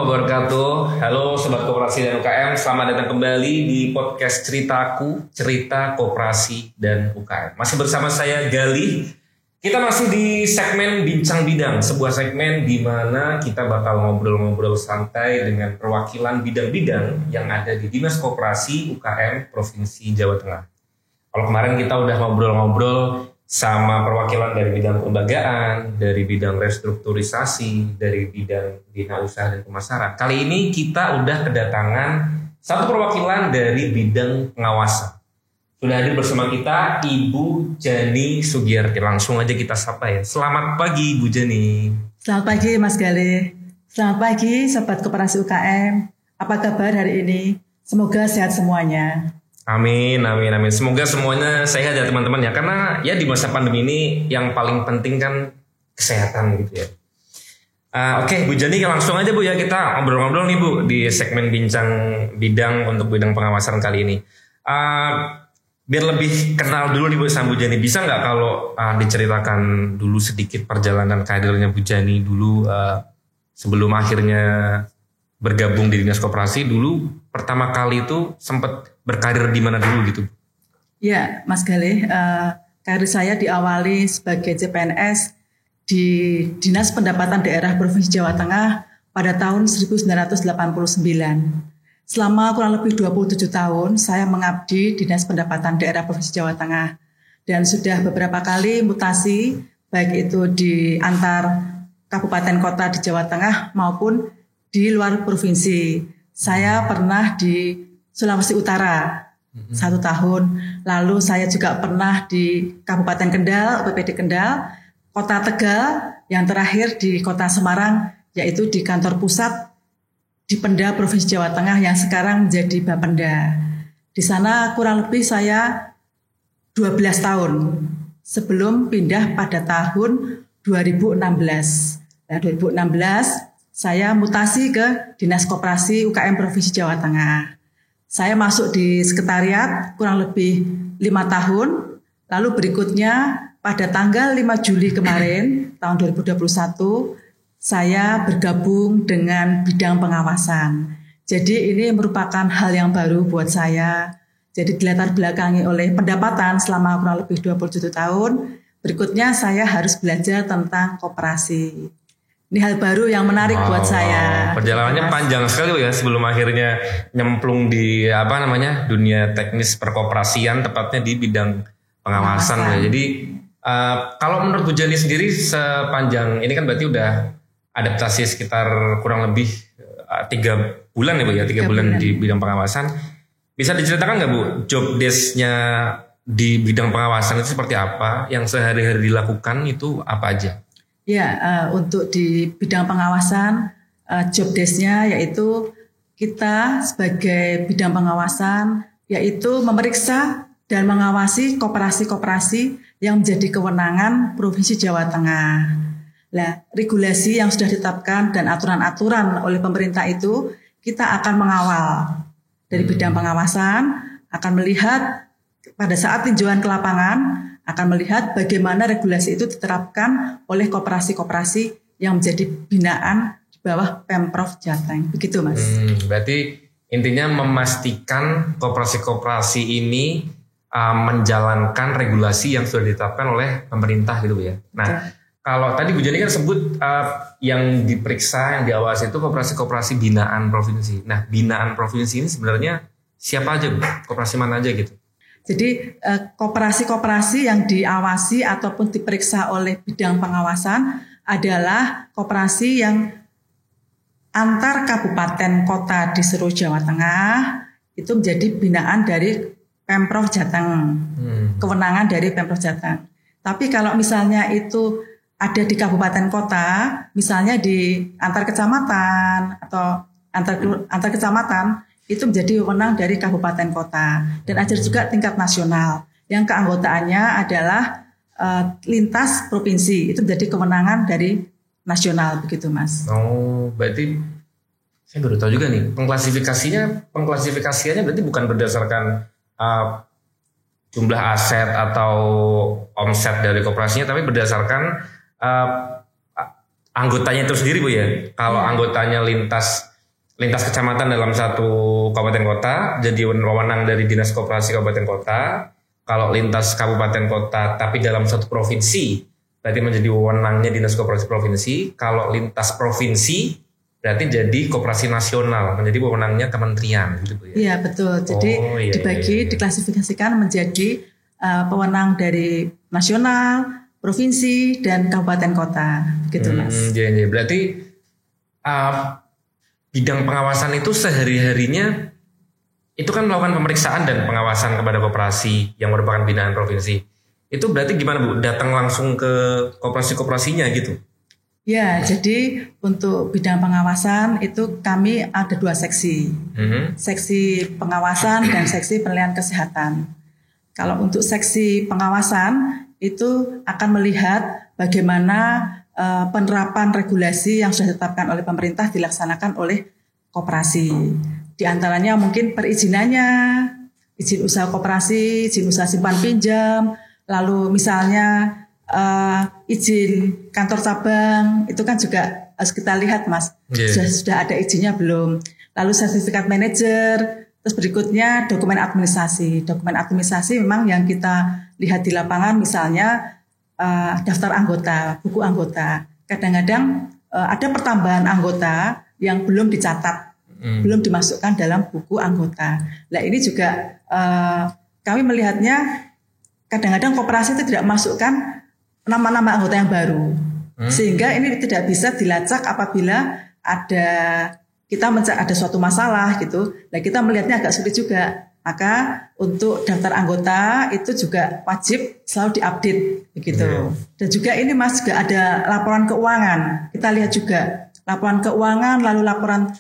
wabarakatuh. Halo Sobat Koperasi dan UKM, selamat datang kembali di podcast Ceritaku, Cerita Koperasi dan UKM. Masih bersama saya Gali. Kita masih di segmen Bincang Bidang, sebuah segmen di mana kita bakal ngobrol-ngobrol santai dengan perwakilan bidang-bidang yang ada di Dinas Koperasi UKM Provinsi Jawa Tengah. Kalau kemarin kita udah ngobrol-ngobrol sama perwakilan dari bidang kelembagaan, dari bidang restrukturisasi, dari bidang bina usaha dan pemasaran. Kali ini kita udah kedatangan satu perwakilan dari bidang pengawasan. Sudah hadir bersama kita Ibu Jani Sugiyarti. Langsung aja kita sapa ya. Selamat pagi Ibu Jani. Selamat pagi Mas Gale. Selamat pagi Sobat Koperasi UKM. Apa kabar hari ini? Semoga sehat semuanya. Amin. Semoga semuanya sehat ya teman-teman ya. Karena ya di masa pandemi ini yang paling penting kan kesehatan gitu ya. Oke, Bu Jani langsung aja Bu ya, kita ngobrol-ngobrol nih Bu di segmen Bincang Bidang untuk bidang pengawasan kali ini. Biar lebih kenal dulu nih Bu sama Bu Jani, bisa nggak kalau diceritakan dulu sedikit perjalanan karirnya Bu Jani dulu sebelum akhirnya bergabung di Dinas Koperasi. Dulu pertama kali itu sempat berkarir di mana dulu gitu? Ya, Mas Gale, karir saya diawali sebagai CPNS di Dinas Pendapatan Daerah Provinsi Jawa Tengah pada tahun 1989. Selama kurang lebih 27 tahun saya mengabdi Dinas Pendapatan Daerah Provinsi Jawa Tengah dan sudah beberapa kali mutasi baik itu di antar kabupaten kota di Jawa Tengah maupun di luar provinsi. Saya pernah di Sulawesi Utara 1 tahun. Lalu saya juga pernah di Kabupaten Kendal, UPPD Kendal, Kota Tegal, yang terakhir di Kota Semarang, yaitu di kantor pusat di Pemda Provinsi Jawa Tengah yang sekarang menjadi Bapenda. Di sana kurang lebih saya 12 tahun sebelum pindah pada tahun 2016. Nah, 2016 saya mutasi ke Dinas Koperasi UKM Provinsi Jawa Tengah. Saya masuk di sekretariat kurang lebih 5 tahun. Lalu berikutnya pada tanggal 5 Juli kemarin tahun 2021 saya bergabung dengan bidang pengawasan. Jadi ini merupakan hal yang baru buat saya. Jadi dilatar belakangi oleh pendapatan selama kurang lebih 27 tahun. Berikutnya saya harus belajar tentang koperasi. Ini hal baru yang menarik buat saya. Perjalanannya panjang sekali ya sebelum akhirnya nyemplung di dunia teknis perkoperasian, tepatnya di bidang pengawasan. Ya. Jadi kalau menurut Bu Jani sendiri sepanjang ini kan berarti udah adaptasi sekitar kurang lebih 3 bulan ya Bu ya, 3 bulan di bidang pengawasan. Bisa diceritakan nggak Bu job desk-nya di bidang pengawasan itu seperti apa? Yang sehari-hari dilakukan itu apa aja? Ya, untuk di bidang pengawasan, job desk-nya yaitu kita sebagai bidang pengawasan yaitu memeriksa dan mengawasi koperasi-koperasi yang menjadi kewenangan Provinsi Jawa Tengah. Nah, regulasi yang sudah ditetapkan dan aturan-aturan oleh pemerintah itu kita akan mengawal dari bidang pengawasan, akan melihat pada saat tinjauan ke lapangan, akan melihat bagaimana regulasi itu diterapkan oleh koperasi-koperasi yang menjadi binaan di bawah Pemprov Jateng. Begitu Mas. Berarti intinya memastikan koperasi-koperasi ini menjalankan regulasi yang sudah ditetapkan oleh pemerintah gitu ya. Nah, kalau tadi Bu Jani kan sebut yang diperiksa, yang diawasi itu koperasi-koperasi binaan provinsi. Nah, binaan provinsi ini sebenarnya siapa aja Bu? Koperasi mana aja gitu? Jadi koperasi-koperasi yang diawasi ataupun diperiksa oleh bidang pengawasan adalah koperasi yang antar kabupaten kota di seluruh Jawa Tengah itu menjadi binaan dari Pemprov Jateng, kewenangan dari Pemprov Jateng. Tapi kalau misalnya itu ada di kabupaten kota, misalnya di antar kecamatan atau antar kecamatan, itu menjadi wewenang dari kabupaten kota dan ada juga tingkat nasional yang keanggotaannya adalah lintas provinsi, itu menjadi kewenangan dari nasional begitu Mas. Oh, berarti saya baru tahu juga nih pengklasifikasiannya berarti bukan berdasarkan jumlah aset atau omset dari koperasinya, tapi berdasarkan anggotanya itu sendiri Bu ya. Kalau anggotanya lintas lintas kecamatan dalam satu kabupaten kota jadi wewenang dari Dinas Koperasi Kabupaten Kota. Kalau lintas kabupaten kota tapi dalam satu provinsi berarti menjadi wewenangnya Dinas Koperasi Provinsi. Kalau lintas provinsi berarti jadi koperasi nasional menjadi wewenangnya kementerian gitu ya. Iya betul. Jadi dibagi diklasifikasikan menjadi pewenang dari nasional, provinsi dan kabupaten kota gitu Mas. Iya. Berarti bidang pengawasan itu sehari-harinya itu kan melakukan pemeriksaan dan pengawasan kepada koperasi yang merupakan binaan provinsi. Itu berarti gimana Bu? Datang langsung ke koperasi-koperasinya gitu? Ya, jadi untuk bidang pengawasan itu kami ada 2 seksi. Seksi pengawasan dan seksi penilaian kesehatan. Kalau untuk seksi pengawasan itu akan melihat bagaimana penerapan regulasi yang sudah ditetapkan oleh pemerintah dilaksanakan oleh koperasi. Di antaranya mungkin perizinannya, izin usaha koperasi, izin usaha simpan pinjam, lalu misalnya izin kantor cabang, itu kan juga harus kita lihat Mas, sudah ada izinnya belum. Lalu sertifikat manajer, terus berikutnya dokumen administrasi. Dokumen administrasi memang yang kita lihat di lapangan misalnya daftar anggota, buku anggota. Kadang-kadang ada pertambahan anggota yang belum dicatat. Belum dimasukkan dalam buku anggota. Nah ini juga kami melihatnya kadang-kadang koperasi itu tidak masukkan nama-nama anggota yang baru, sehingga ini tidak bisa dilacak apabila ada suatu masalah gitu. Nah kita melihatnya agak sulit juga. Maka untuk daftar anggota itu juga wajib selalu diupdate begitu. Dan juga ini Mas juga ada laporan keuangan. Kita lihat juga laporan keuangan lalu laporan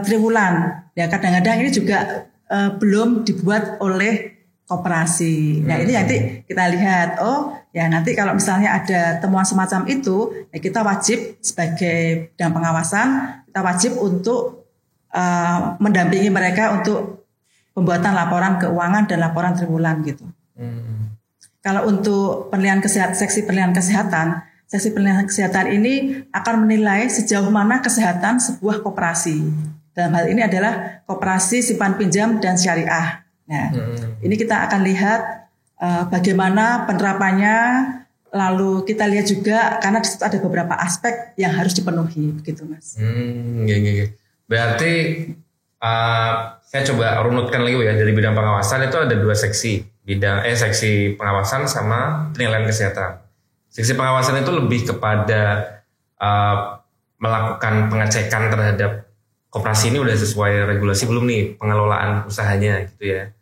triwulan. Ya kadang-kadang ini juga belum dibuat oleh koperasi. Nah ini nanti kita lihat, nanti kalau misalnya ada temuan semacam itu, ya kita wajib sebagai bidang pengawasan, kita wajib untuk mendampingi mereka untuk pembuatan laporan keuangan dan laporan triwulan gitu. Kalau untuk penilaian kesehatan, seksi penilaian kesehatan ini akan menilai sejauh mana kesehatan sebuah koperasi. Dalam hal ini adalah koperasi simpan pinjam dan syariah. Nah, ini kita akan lihat bagaimana penerapannya. Lalu kita lihat juga karena di situ ada beberapa aspek yang harus dipenuhi, begitu Mas. Berarti saya coba runutkan lagi ya, dari bidang pengawasan itu ada 2 seksi, seksi pengawasan sama penilaian kesehatan. Seksi pengawasan itu lebih kepada melakukan pengecekan terhadap koperasi ini udah sesuai regulasi belum nih pengelolaan usahanya gitu ya.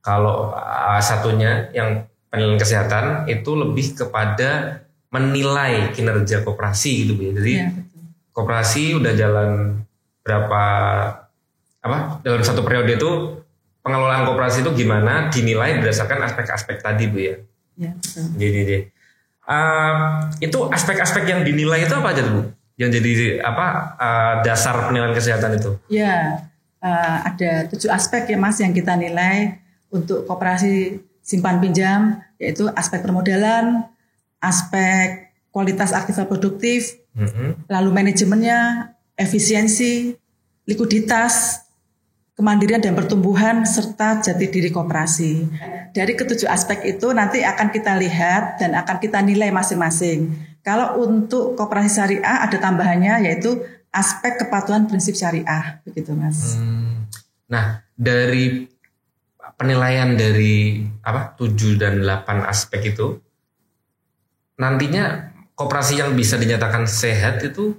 Kalau satunya yang penilaian kesehatan itu lebih kepada menilai kinerja koperasi gitu Bu ya. Jadi koperasi udah jalan dalam satu periode itu pengelolaan koperasi itu gimana dinilai berdasarkan aspek-aspek tadi Bu ya. Iya betul. Jadi itu aspek-aspek yang dinilai itu apa aja Bu? Yang jadi dasar penilaian kesehatan itu? Ya, ada 7 aspek ya Mas yang kita nilai untuk koperasi simpan pinjam, yaitu aspek permodalan, aspek kualitas aktiva produktif, lalu manajemennya, efisiensi, likuiditas, kemandirian dan pertumbuhan, serta jati diri koperasi. Dari ke-7 aspek itu nanti akan kita lihat dan akan kita nilai masing-masing. Kalau untuk koperasi syariah ada tambahannya yaitu aspek kepatuhan prinsip syariah, begitu Mas. Nah, dari penilaian dari 7 dan 8 aspek itu nantinya koperasi yang bisa dinyatakan sehat itu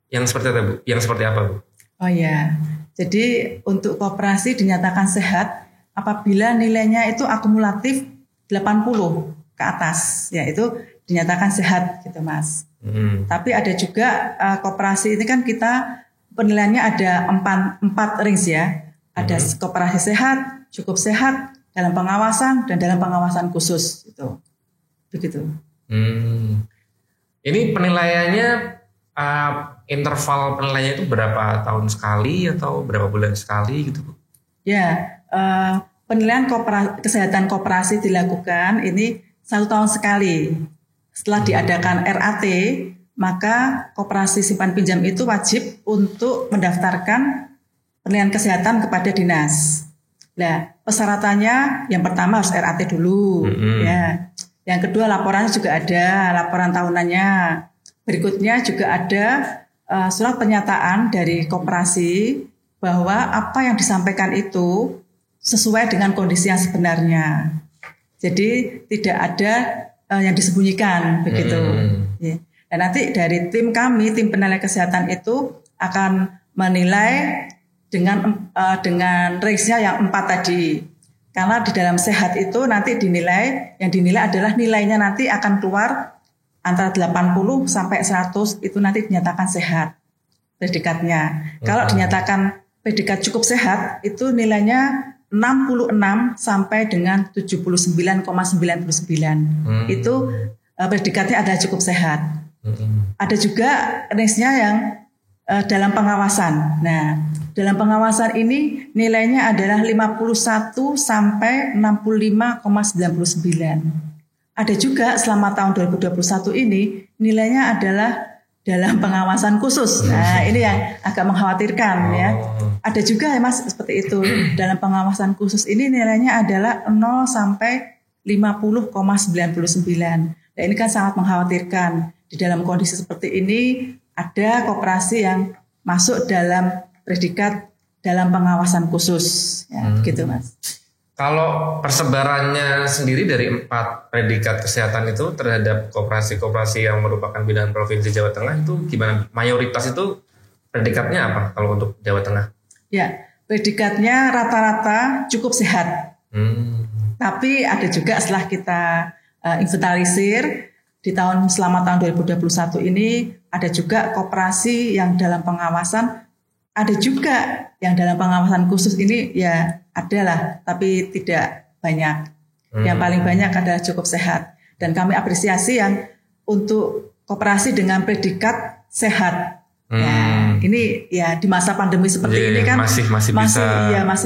yang seperti apa Bu? Yang seperti apa Bu? Oh ya. Jadi untuk koperasi dinyatakan sehat apabila nilainya itu akumulatif 80 ke atas, yaitu dinyatakan sehat gitu Mas. Tapi ada juga koperasi ini kan kita penilaiannya ada 4 rings ya. Ada koperasi sehat, cukup sehat, dalam pengawasan dan dalam pengawasan khusus gitu. Begitu. Ini penilaiannya interval penilaiannya itu berapa tahun sekali atau berapa bulan sekali gitu Bu? Ya, penilaian kesehatan koperasi dilakukan ini 1 tahun sekali. Setelah diadakan RAT, maka koperasi simpan pinjam itu wajib untuk mendaftarkan penilaian kesehatan kepada dinas. Nah, persyaratannya yang pertama harus RAT dulu, ya. Yang kedua laporannya juga ada, laporan tahunannya. Berikutnya juga ada surat pernyataan dari koperasi bahwa apa yang disampaikan itu sesuai dengan kondisi yang sebenarnya. Jadi tidak ada yang disembunyikan begitu. Ya. Dan nanti dari tim kami, tim penilai kesehatan itu akan menilai dengan range-nya yang 4 tadi. Karena di dalam sehat itu nanti yang dinilai adalah nilainya nanti akan keluar antara 80 sampai 100 itu nanti dinyatakan sehat predikatnya. Kalau dinyatakan predikat cukup sehat itu nilainya 66 sampai dengan 79,99. Itu predikatnya adalah cukup sehat. Ada juga range-nya yang dalam pengawasan. Nah, dalam pengawasan ini nilainya adalah 51 sampai 65,99. Ada juga selama tahun 2021 ini nilainya adalah dalam pengawasan khusus. Nah, ini yang agak mengkhawatirkan ya. Ada juga ya Mas seperti itu. Dalam pengawasan khusus ini nilainya adalah 0 sampai 50,99. Nah, ini kan sangat mengkhawatirkan. Di dalam kondisi seperti ini ada koperasi yang masuk dalam predikat dalam pengawasan khusus. Ya, gitu Mas. Kalau persebarannya sendiri dari 4 predikat kesehatan itu terhadap koperasi-koperasi yang merupakan binaan Provinsi Jawa Tengah itu gimana? Mayoritas itu predikatnya apa kalau untuk Jawa Tengah? Ya, predikatnya rata-rata cukup sehat. Tapi ada juga setelah kita inventarisir selama tahun 2021 ini ada juga koperasi yang dalam pengawasan, ada juga yang dalam pengawasan khusus ini ya adalah, tapi tidak banyak. Yang paling banyak adalah cukup sehat. Dan kami apresiasi yang untuk koperasi dengan predikat sehat. Ya, ini ya di masa pandemi seperti ini kan masih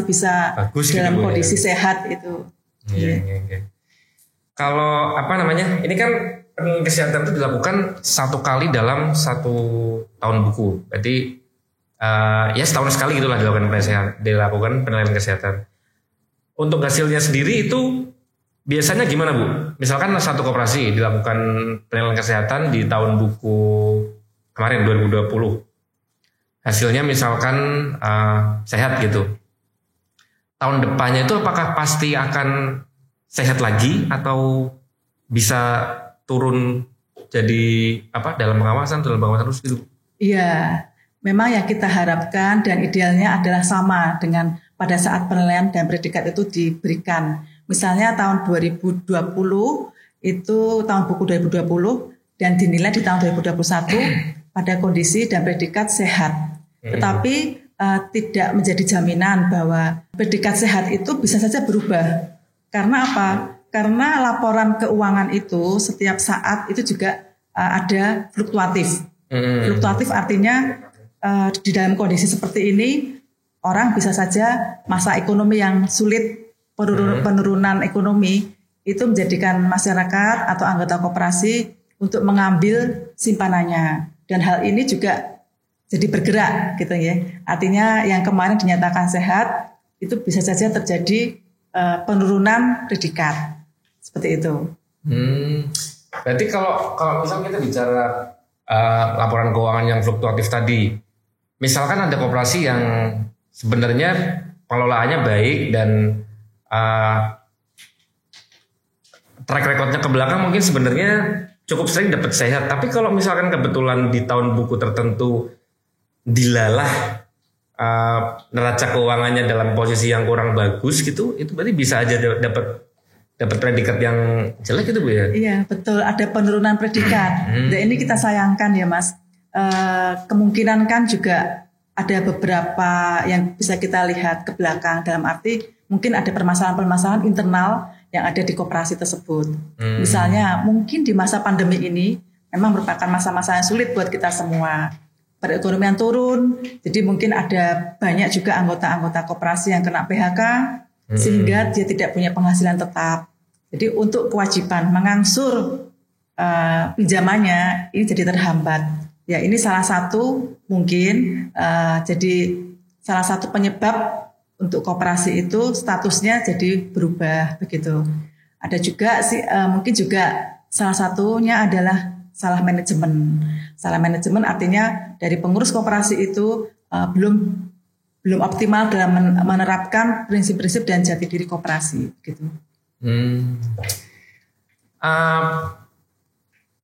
bisa dalam kondisi sehat itu. Kalau ini kan penilaian kesehatan itu dilakukan 1 kali dalam 1 tahun buku. Berarti ya setahun sekali itulah dilakukan penilaian kesehatan. Untuk hasilnya sendiri itu biasanya gimana Bu? Misalkan satu koperasi dilakukan penilaian kesehatan di tahun buku kemarin 2020. Hasilnya misalkan sehat gitu. Tahun depannya itu apakah pasti akan sehat lagi atau bisa turun jadi dalam pengawasan terus gitu? Iya, memang yang kita harapkan dan idealnya adalah sama dengan pada saat penilaian dan predikat itu diberikan. Misalnya tahun 2020 itu tahun buku 2020 dan dinilai di tahun 2021 pada kondisi dan predikat sehat. Tetapi tidak menjadi jaminan bahwa predikat sehat itu bisa saja berubah. Karena apa? Karena laporan keuangan itu setiap saat itu juga ada fluktuatif. Fluktuatif artinya di dalam kondisi seperti ini orang bisa saja masa ekonomi yang sulit, penurunan ekonomi itu menjadikan masyarakat atau anggota koperasi untuk mengambil simpanannya. Dan hal ini juga jadi bergerak gitu ya. Artinya yang kemarin dinyatakan sehat itu bisa saja terjadi penurunan predikat. Seperti itu. Berarti kalau misalnya kita bicara laporan keuangan yang fluktuatif tadi, misalkan ada koperasi yang sebenarnya pengelolaannya baik dan track recordnya ke belakang mungkin sebenarnya cukup sering dapat sehat, tapi kalau misalkan kebetulan di tahun buku tertentu dilalah neraca keuangannya dalam posisi yang kurang bagus gitu, itu berarti bisa aja dapat predikat yang jelek itu Bu ya? Iya betul, ada penurunan predikat. Dan ini kita sayangkan ya Mas. Kemungkinan kan juga ada beberapa yang bisa kita lihat ke belakang, dalam arti mungkin ada permasalahan-permasalahan internal yang ada di koperasi tersebut. Misalnya mungkin di masa pandemi ini memang merupakan masa-masa yang sulit buat kita semua. Perekonomian turun, jadi mungkin ada banyak juga anggota-anggota koperasi yang kena PHK sehingga dia tidak punya penghasilan tetap. Jadi untuk kewajiban mengangsur pinjamannya ini jadi terhambat. Ya ini salah satu mungkin jadi salah satu penyebab untuk koperasi itu statusnya jadi berubah begitu. Ada juga mungkin juga salah satunya adalah salah manajemen. Salah manajemen artinya dari pengurus koperasi itu belum optimal dalam menerapkan prinsip-prinsip dan jati diri koperasi gitu.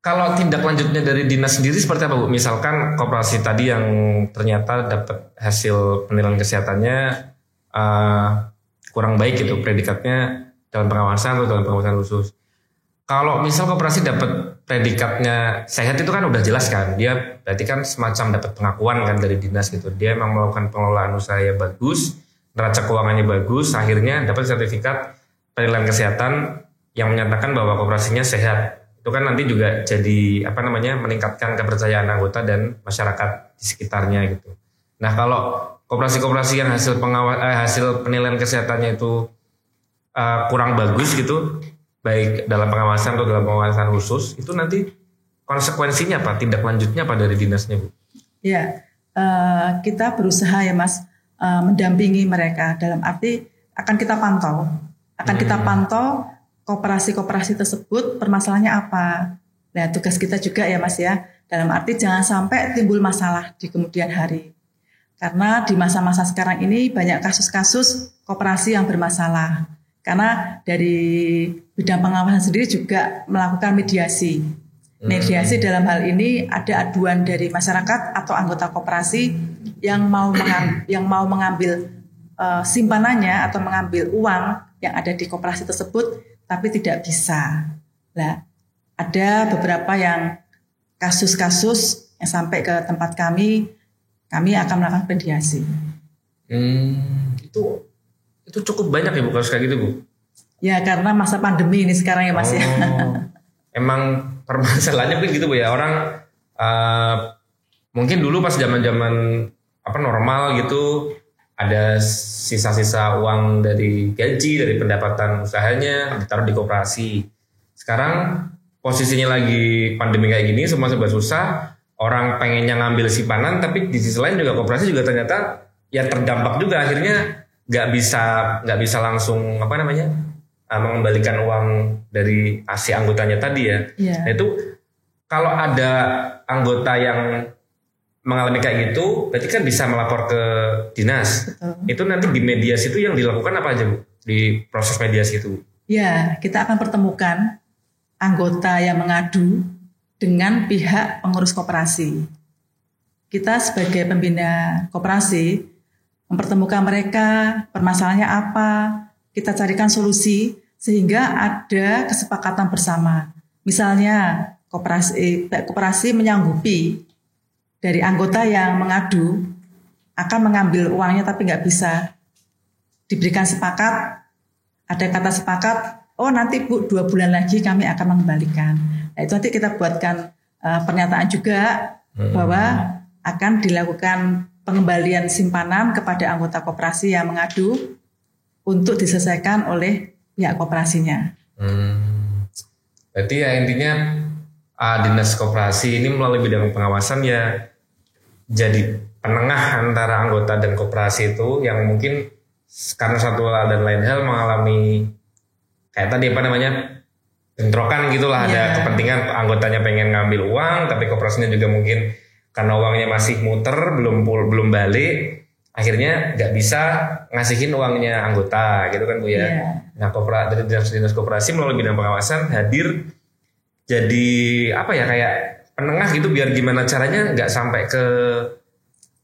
Kalau tindak lanjutnya dari dinas sendiri seperti apa Bu? Misalkan koperasi tadi yang ternyata dapat hasil penilaian kesehatannya kurang baik gitu predikatnya dalam pengawasan atau dalam pengawasan khusus. Kalau misal koperasi dapat predikatnya sehat itu kan udah jelas kan, dia berarti kan semacam dapat pengakuan kan dari dinas gitu. Dia memang melakukan pengelolaan usaha yang bagus, neraca keuangannya bagus, akhirnya dapat sertifikat penilaian kesehatan yang menyatakan bahwa koperasinya sehat. Itu kan nanti juga jadi meningkatkan kepercayaan anggota dan masyarakat di sekitarnya gitu. Nah kalau koperasi-koperasi yang hasil penilaian kesehatannya itu kurang bagus gitu, baik dalam pengawasan atau dalam pengawasan khusus, itu nanti konsekuensinya apa? Tindak lanjutnya apa dari dinasnya Bu? Ya, kita berusaha ya Mas mendampingi mereka dalam arti akan kita pantau koperasi-koperasi tersebut permasalahannya apa. Nah tugas kita juga ya Mas ya, dalam arti jangan sampai timbul masalah di kemudian hari. Karena di masa-masa sekarang ini banyak kasus-kasus koperasi yang bermasalah. Karena dari bidang pengawasan sendiri juga melakukan mediasi. Mediasi dalam hal ini ada aduan dari masyarakat atau anggota koperasi yang mau mengambil simpanannya atau mengambil uang yang ada di koperasi tersebut, tapi tidak bisa. Nah, ada beberapa yang kasus-kasus yang sampai ke tempat kami akan melakukan mediasi. Itu cukup banyak ya Bu kasus kayak gitu Bu? Ya karena masa pandemi ini sekarang ya Mas ya. Emang permasalahannya begitu Bu ya, orang mungkin dulu pas zaman-zaman normal gitu ada sisa-sisa uang dari gaji, dari pendapatan usahanya ditaruh di koperasi. Sekarang posisinya lagi pandemi kayak gini, semua serba susah. Orang pengennya ngambil simpanan, tapi di sisi lain juga koperasi juga ternyata ya terdampak juga, akhirnya nggak bisa langsung mengembalikan uang dari si anggotanya tadi ya. Nah itu kalau ada anggota yang mengalami kayak gitu, berarti kan bisa melapor ke dinas. Betul. Itu nanti di mediasi itu yang dilakukan apa aja Bu di proses mediasi itu? Ya kita akan pertemukan anggota yang mengadu dengan pihak pengurus koperasi. Kita sebagai pembina koperasi mempertemukan mereka, permasalahannya apa, kita carikan solusi sehingga ada kesepakatan bersama. Misalnya koperasi menyanggupi dari anggota yang mengadu akan mengambil uangnya tapi nggak bisa, diberikan sepakat, ada kata sepakat, oh nanti Bu 2 bulan lagi kami akan mengembalikan. Nah itu nanti kita buatkan pernyataan juga bahwa akan dilakukan pengembalian simpanan kepada anggota koperasi yang mengadu untuk diselesaikan oleh pihak koperasinya. Berarti ya intinya dinas koperasi ini melalui bidang pengawasan ya jadi penengah antara anggota dan koperasi itu yang mungkin karena satu hal dan lain hal mengalami kayak tadi bentrokan gitulah, ada kepentingan anggotanya pengen ngambil uang tapi koperasinya juga mungkin karena uangnya masih muter belum balik, akhirnya nggak bisa ngasihin uangnya anggota gitu kan Bu ya. Nah dari dinas koperasi melalui bidang pengawasan hadir jadi kayak penengah gitu biar gimana caranya nggak sampai ke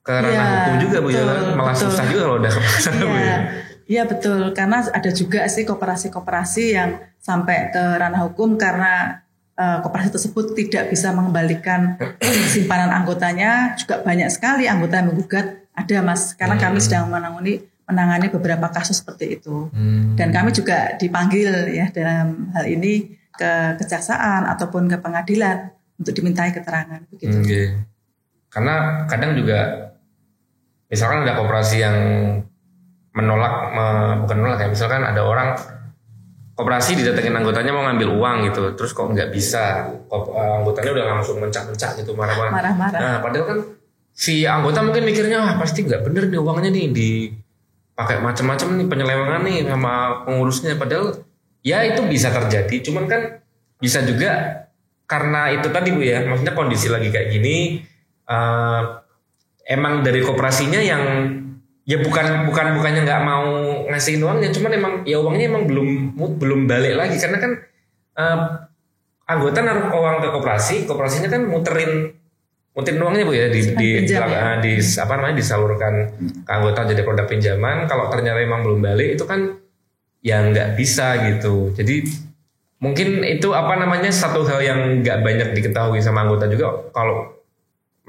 ranah hukum juga Bu ya, malah susah juga kalau udah kepasan Bu ya. Iya betul, karena ada juga sih koperasi-koperasi yang sampai ke ranah hukum karena koperasi tersebut tidak bisa mengembalikan simpanan anggotanya. Juga banyak sekali anggota yang menggugat, ada Mas, karena kami sedang menangani beberapa kasus seperti itu. Dan kami juga dipanggil ya dalam hal ini ke kejaksaan ataupun ke pengadilan untuk dimintai keterangan begitu. Karena kadang juga misalkan ada koperasi yang bukan menolak ya, misalkan ada orang koperasi didatengin anggotanya mau ngambil uang gitu, terus kok nggak bisa, anggotanya udah langsung mencak-mencak gitu, marah-marah. Nah padahal kan si anggota mungkin mikirnya pasti nggak bener nih uangnya nih dipakai macam-macam nih penyelewengan nih sama pengurusnya, padahal ya itu bisa terjadi, cuman kan bisa juga karena itu tadi Bu ya, maksudnya kondisi lagi kayak gini, emang dari koperasinya yang ya bukannya nggak mau ngasihin uangnya, cuman emang ya uangnya emang belum balik lagi karena kan anggota naruh uang ke koperasinya kan muterin uangnya Bu ya disalurkan ke anggota jadi produk pinjaman. Kalau ternyata emang belum balik itu kan ya nggak bisa gitu. Jadi mungkin itu satu hal yang nggak banyak diketahui sama anggota juga. Kalau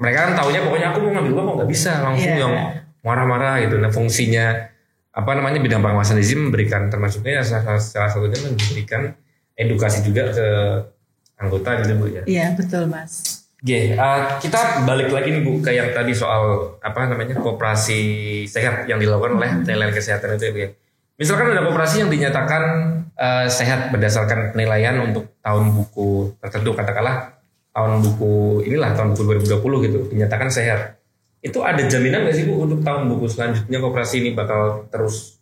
mereka kan taunya pokoknya aku mau ngambil uang kok nggak bisa, langsung yang marah-marah gitu. Nah fungsinya bidang pengawasan izin memberikan, termasuknya salah satunya memberikan edukasi juga ke anggota gitu Bu ya. Iya betul Mas. Kita balik lagi nih Bu ke yang tadi soal koperasi sehat yang dilakukan oleh penilaian kesehatan itu ya. Misalkan ada koperasi yang dinyatakan sehat berdasarkan penilaian untuk tahun buku tertentu, katakanlah tahun buku 2020 gitu dinyatakan sehat. Itu ada jaminan nggak sih Bu untuk tahun buku selanjutnya koperasi ini bakal terus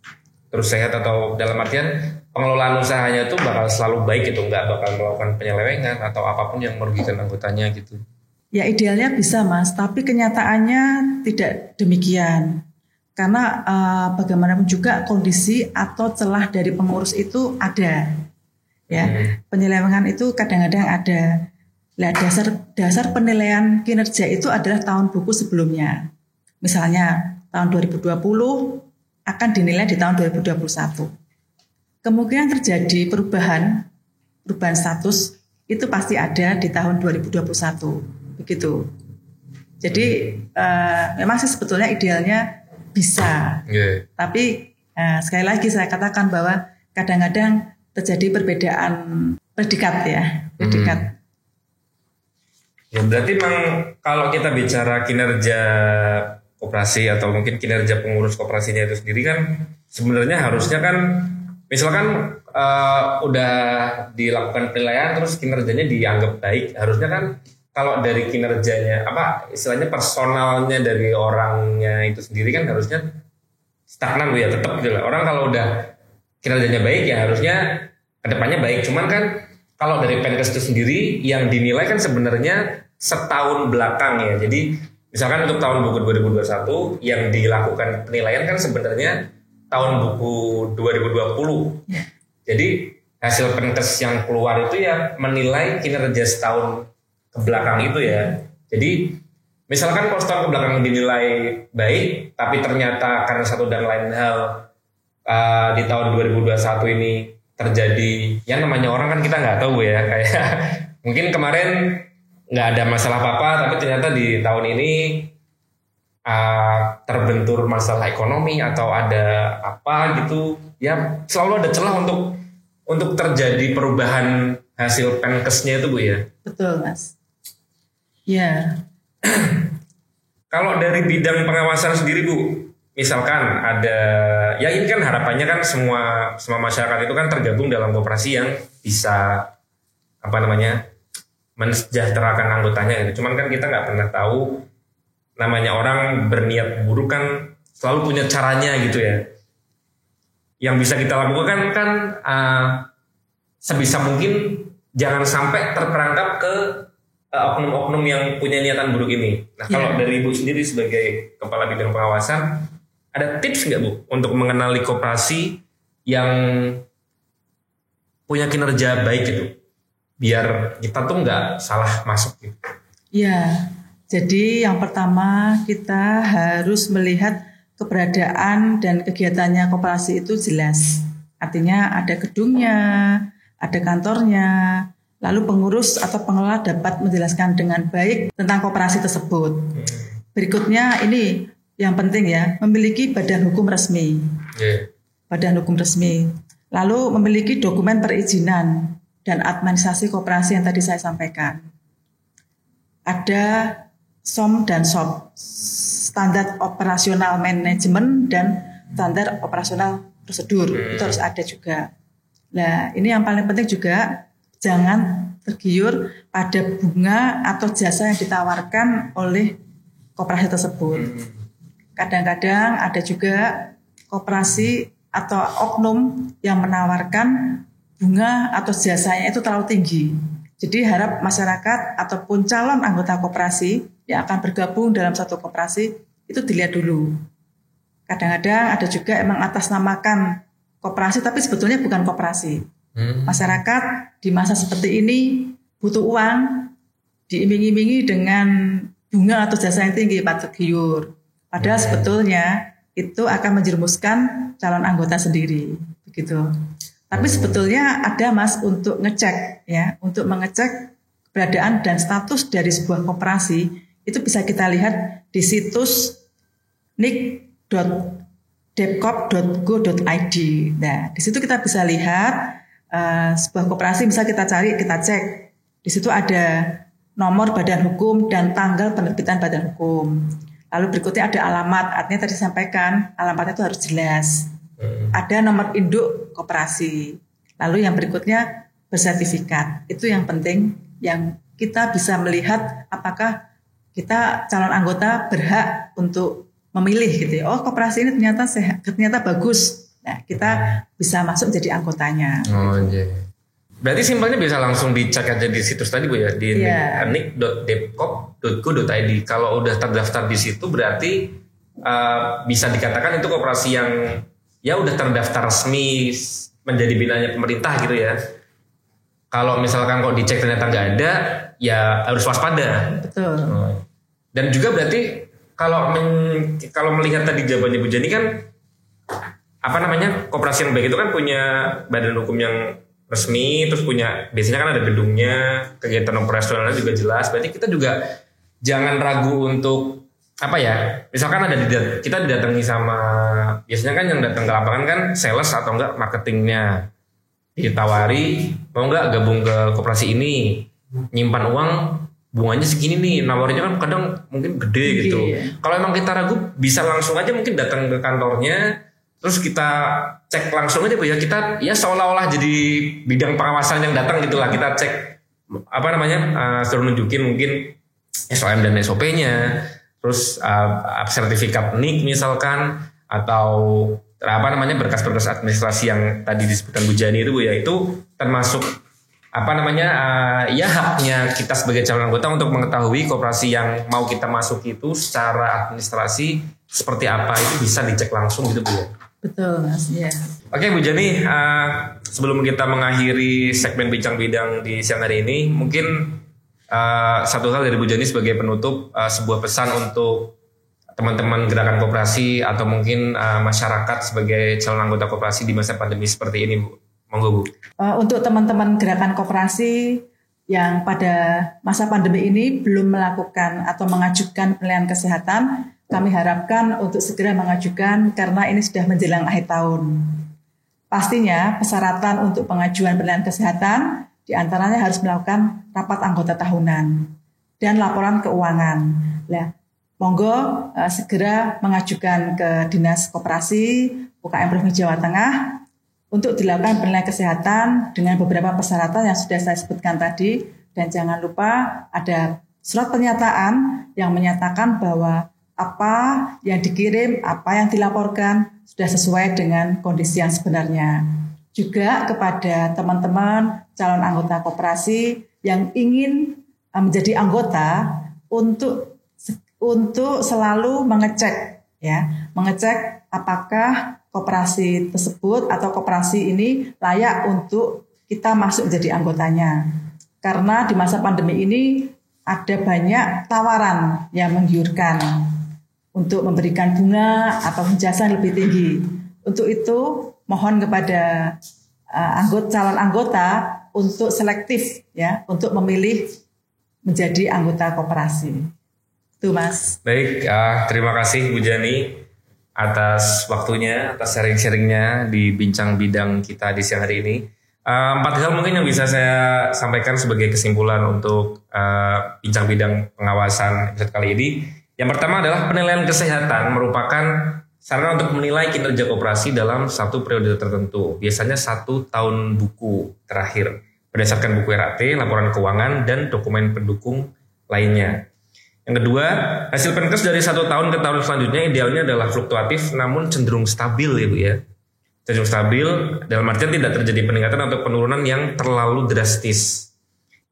sehat, atau dalam artian pengelolaan usahanya itu bakal selalu baik gitu, nggak bakal melakukan penyelewengan atau apapun yang merugikan anggotanya gitu? Ya idealnya bisa Mas, tapi kenyataannya tidak demikian. Karena bagaimanapun juga kondisi atau celah dari pengurus itu ada, ya. Penyelewengan itu kadang-kadang ada. Nah, dasar penilaian kinerja itu adalah tahun buku sebelumnya. Misalnya tahun 2020 akan dinilai di tahun 2021. Kemungkinan terjadi perubahan status itu pasti ada di tahun 2021, begitu. Jadi memang sih sebetulnya idealnya bisa, tapi sekali lagi saya katakan bahwa kadang-kadang terjadi perbedaan predikat ya, predikat. Ya berarti memang kalau kita bicara kinerja koperasi atau mungkin kinerja pengurus koperasinya itu sendiri kan sebenarnya harusnya kan misalkan udah dilakukan penilaian terus kinerjanya dianggap baik, harusnya kan kalau dari kinerjanya istilahnya personalnya dari orangnya itu sendiri kan harusnya stagnan Bu ya, tetap gitu lah. Orang kalau udah kinerjanya baik ya harusnya kedepannya baik. Cuman kan kalau dari Penkes itu sendiri yang dinilai kan sebenarnya setahun belakang ya. Jadi misalkan untuk tahun buku 2021 yang dilakukan penilaian kan sebenarnya tahun buku 2020. Jadi hasil Penkes yang keluar itu ya menilai kinerja setahun ke belakang itu ya. Jadi misalkan kalau setahun ke belakang dinilai baik, tapi ternyata karena satu dan lain hal di tahun 2021 ini terjadi, ya namanya orang kan kita nggak tahu ya, kayak mungkin kemarin nggak ada masalah apa-apa, tapi ternyata di tahun ini terbentur masalah ekonomi atau ada apa gitu, ya selalu ada celah untuk terjadi perubahan hasil Penkesnya itu Bu ya. Betul Mas. Ya. Kalau dari bidang pengawasan sendiri Bu, misalkan ada, ya ini kan harapannya kan semua masyarakat itu kan tergabung dalam koperasi yang bisa mensejahterakan anggotanya gitu. Cuman kan kita nggak pernah tahu, namanya orang berniat buruk kan selalu punya caranya gitu ya. Yang bisa kita lakukan kan sebisa mungkin jangan sampai terperangkap ke oknum-oknum yang punya niatan buruk ini. Nah kalau dari Ibu sendiri sebagai kepala bidang pengawasan, ada tips nggak Bu untuk mengenali koperasi yang punya kinerja baik gitu, biar kita tuh nggak salah masuk gitu? Ya, jadi yang pertama kita harus melihat keberadaan dan kegiatannya koperasi itu jelas. Artinya ada gedungnya, ada kantornya, lalu pengurus atau pengelola dapat menjelaskan dengan baik tentang koperasi tersebut. Berikutnya ini yang penting ya, memiliki badan hukum resmi. Badan hukum resmi. Lalu memiliki dokumen perizinan dan administrasi koperasi yang tadi saya sampaikan. Ada SOM dan SOP, standar operasional manajemen dan standar operasional prosedur. Itu harus ada juga. Nah, ini yang paling penting juga, jangan tergiur pada bunga atau jasa yang ditawarkan oleh koperasi tersebut. Kadang-kadang ada juga koperasi atau oknum yang menawarkan bunga atau jasanya itu terlalu tinggi. Jadi harap masyarakat ataupun calon anggota koperasi yang akan bergabung dalam satu koperasi itu dilihat dulu. Kadang-kadang ada juga emang atasnamakan koperasi tapi sebetulnya bukan koperasi. Masyarakat di masa seperti ini butuh uang, diiming-imingi dengan bunga atau jasa yang tinggi, patut giur. Padahal sebetulnya itu akan menjerumuskan calon anggota sendiri, begitu. Tapi sebetulnya ada Mas untuk ngecek ya, untuk mengecek keberadaan dan status dari sebuah koperasi itu bisa kita lihat di situs nik.depkop.go.id. Nah, di situ kita bisa lihat sebuah koperasi, bisa kita cari, kita cek. Di situ ada nomor badan hukum dan tanggal penerbitan badan hukum. Lalu berikutnya ada alamat, artinya tadi disampaikan alamatnya itu harus jelas. Ada nomor induk koperasi. Lalu yang berikutnya bersertifikat. Itu yang penting, yang kita bisa melihat apakah kita calon anggota berhak untuk memilih gitu. Oh, koperasi ini ternyata sehat, ternyata bagus. Nah, kita bisa masuk menjadi anggotanya. Oh iya. Berarti simpelnya bisa langsung dicek aja di situs tadi Bu ya, di nik.depkop.go.id. Kalau udah terdaftar di situ berarti bisa dikatakan itu koperasi yang ya udah terdaftar resmi menjadi binanya pemerintah gitu ya. Kalau misalkan kok dicek ternyata nggak ada, ya harus waspada. Betul. Dan juga berarti kalau melihat tadi jawabannya Bu Jani kan koperasi yang baik itu kan punya badan hukum yang resmi, terus biasanya kan ada gedungnya, kegiatan operasionalnya juga jelas. Berarti kita juga jangan ragu untuk misalkan kita didatangi sama, biasanya kan yang datang ke lapangan kan sales atau enggak marketingnya, ditawari mau enggak gabung ke koperasi ini, nyimpan uang bunganya segini nih, nawarnya kan kadang mungkin gede gitu. Kalau emang kita ragu bisa langsung aja mungkin datang ke kantornya, terus kita cek langsung aja Bu ya, kita ya seolah-olah jadi bidang pengawasan yang datang gitulah, kita cek suruh nunjukin mungkin SOM dan SOP-nya, terus sertifikat NIK misalkan, atau berkas-berkas administrasi yang tadi disebutkan Bu Jani itu Bu ya, itu termasuk ya haknya kita sebagai calon anggota untuk mengetahui koperasi yang mau kita masuk itu secara administrasi seperti apa, itu bisa dicek langsung gitu Bu ya. Betul Mas, ya. Oke Bu Jani, sebelum kita mengakhiri segmen bincang bidang di siang hari ini, mungkin satu hal dari Bu Jani sebagai penutup, sebuah pesan untuk teman-teman gerakan koperasi atau mungkin masyarakat sebagai calon anggota koperasi di masa pandemi seperti ini Bu. Monggo Bu. Untuk teman-teman gerakan koperasi yang pada masa pandemi ini belum melakukan atau mengajukan penilaian kesehatan, kami harapkan untuk segera mengajukan karena ini sudah menjelang akhir tahun. Pastinya persyaratan untuk pengajuan penilaian kesehatan diantaranya harus melakukan rapat anggota tahunan dan laporan keuangan. Nah, monggo segera mengajukan ke Dinas Koperasi UKM Provinsi Jawa Tengah untuk dilakukan penilaian kesehatan dengan beberapa persyaratan yang sudah saya sebutkan tadi, dan jangan lupa ada surat pernyataan yang menyatakan bahwa apa yang dikirim, apa yang dilaporkan sudah sesuai dengan kondisi yang sebenarnya. Juga kepada teman-teman calon anggota koperasi yang ingin menjadi anggota untuk selalu mengecek apakah koperasi tersebut atau koperasi ini layak untuk kita masuk menjadi anggotanya. Karena di masa pandemi ini ada banyak tawaran yang menggiurkan untuk memberikan bunga atau jasa yang lebih tinggi. Untuk itu mohon kepada calon anggota untuk selektif ya, untuk memilih menjadi anggota koperasi. Itu Mas. Baik, terima kasih Bu Jani atas waktunya, atas sharing-sharingnya di bincang bidang kita di siang hari ini. 4 hal mungkin yang bisa saya sampaikan sebagai kesimpulan untuk bincang bidang pengawasan episode kali ini. Yang pertama adalah penilaian kesehatan merupakan sarana untuk menilai kinerja koperasi dalam satu periode tertentu. Biasanya 1 tahun buku terakhir berdasarkan buku RAT, laporan keuangan, dan dokumen pendukung lainnya. Yang kedua, hasil Penkes dari 1 tahun ke tahun selanjutnya idealnya adalah fluktuatif namun cenderung stabil ya Bu ya. Cenderung stabil dalam artian tidak terjadi peningkatan atau penurunan yang terlalu drastis.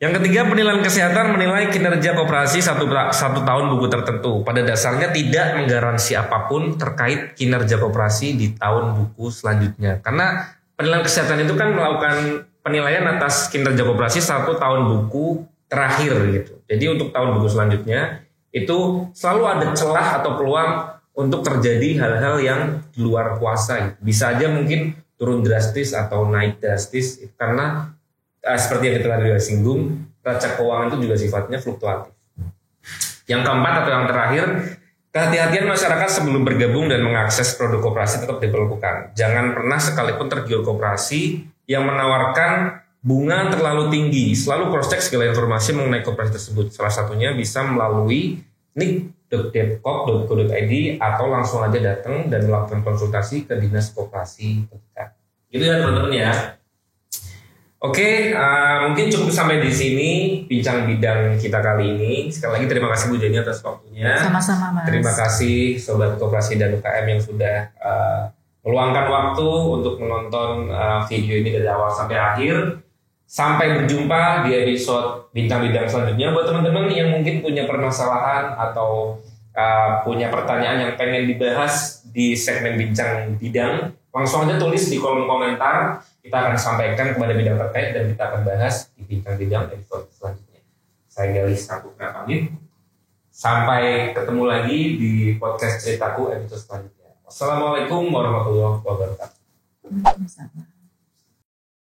Yang ketiga, penilaian kesehatan menilai kinerja koperasi satu tahun buku tertentu. Pada dasarnya tidak menggaransi apapun terkait kinerja koperasi di tahun buku selanjutnya. Karena penilaian kesehatan itu kan melakukan penilaian atas kinerja koperasi 1 tahun buku terakhir gitu. Jadi untuk tahun buku selanjutnya itu selalu ada celah atau peluang untuk terjadi hal-hal yang di luar kuasa gitu. Bisa aja mungkin turun drastis atau naik drastis karena seperti yang kita tadi singgung, neraca keuangan itu juga sifatnya fluktuatif. Yang keempat atau yang terakhir, kehati-hatian masyarakat sebelum bergabung dan mengakses produk koperasi tetap diperlukan. Jangan pernah sekalipun tergiur koperasi yang menawarkan bunga terlalu tinggi. Selalu cross-check segala informasi mengenai koperasi tersebut. Salah satunya bisa melalui nik.depkop.go.id atau langsung aja datang dan melakukan konsultasi ke dinas koperasi terdekat. Gitu ya teman-teman ya. Oke, mungkin cukup sampai di sini bincang bidang kita kali ini. Sekali lagi terima kasih Bu Jenny atas waktunya. Sama-sama Mas. Terima kasih Sobat Koperasi dan UKM yang sudah meluangkan waktu untuk menonton video ini dari awal sampai akhir. Sampai berjumpa di episode bintang-bintang selanjutnya. Buat teman-teman yang mungkin punya permasalahan atau punya pertanyaan yang pengen dibahas di segmen bincang bidang, langsung aja tulis di kolom komentar. Kita akan sampaikan kepada bidang terkait dan kita akan bahas di bincang-bidang episode selanjutnya. Saya Galis Saputra pamit. Sampai ketemu lagi di podcast Ceritaku episode selanjutnya. Wassalamualaikum warahmatullahi wabarakatuh.